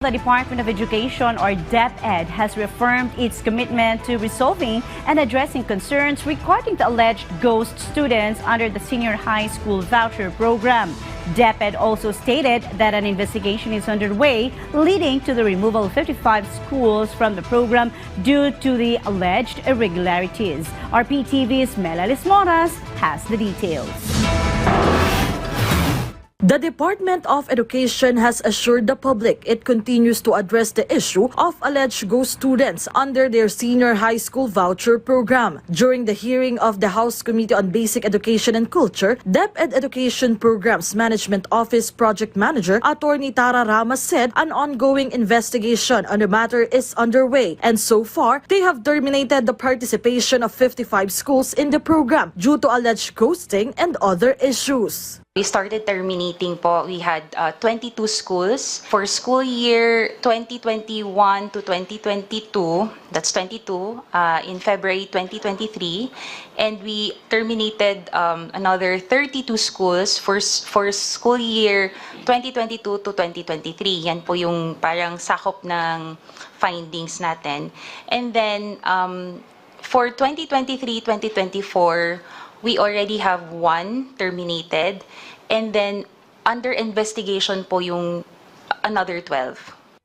The Department of Education, or DepEd, has reaffirmed its commitment to resolving and addressing concerns regarding the alleged ghost students under the senior high school voucher program. DepEd also stated that an investigation is underway leading to the removal of 55 schools from the program due to the alleged irregularities. Our PTV's Melalis Moras has the details. The Department of Education has assured the public it continues to address the issue of alleged ghost students under their senior high school voucher program. During the hearing of the House Committee on Basic Education and Culture, DepEd Education Programs Management Office Project Manager Attorney Tara Ramos said an ongoing investigation on the matter is underway, and so far, they have terminated the participation of 55 schools in the program due to alleged ghosting and other issues. We started terminating po. We had 22 schools for school year 2021 to 2022. That's 22 in February 2023. And we terminated another 32 schools for school year 2022 to 2023. Yan po yung parang sakop ng findings natin. And then for 2023-2024, we already have one terminated, and then under investigation po yung another 12.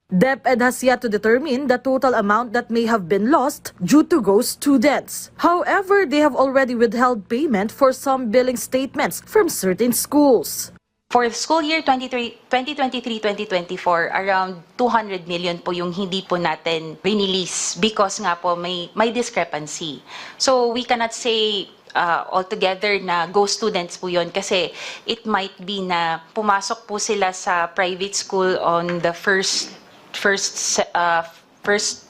DepEd has yet to determine the total amount that may have been lost due to ghost students. However, they have already withheld payment for some billing statements from certain schools. For school year 2023-2024, around 200 million po yung hindi po natin release because nga po may discrepancy. So we cannot say altogether na ghost students po yun kasi it might be na pumasok po sila sa private school on the first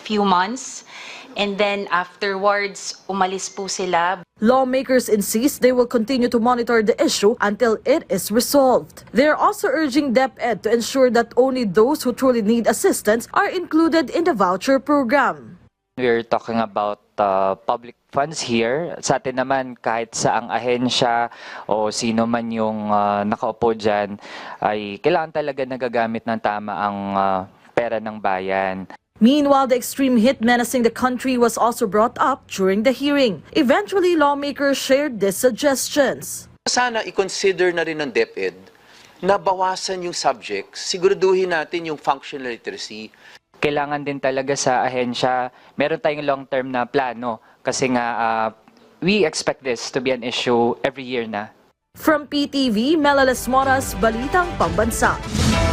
few months, and then afterwards umalis po sila. Lawmakers insist they will continue to monitor the issue until it is resolved. They are also urging DepEd to ensure that only those who truly need assistance are included in the voucher program. We're talking about public funds here. Sa atin naman, kahit saang ahensya o sino man yung nakaupo dyan, ay kailangan talaga nagagamit ng tama ang pera ng bayan. Meanwhile, the extreme heat menacing the country was also brought up during the hearing. Eventually, lawmakers shared these suggestions. Sana i-consider na rin ng DepEd na bawasan yung subjects, siguraduhin natin yung functional literacy. Kailangan din talaga sa ahensya, meron tayong long-term na plano kasi nga we expect this to be an issue every year na. From PTV, Melalis Moras, Balitang Pambansa.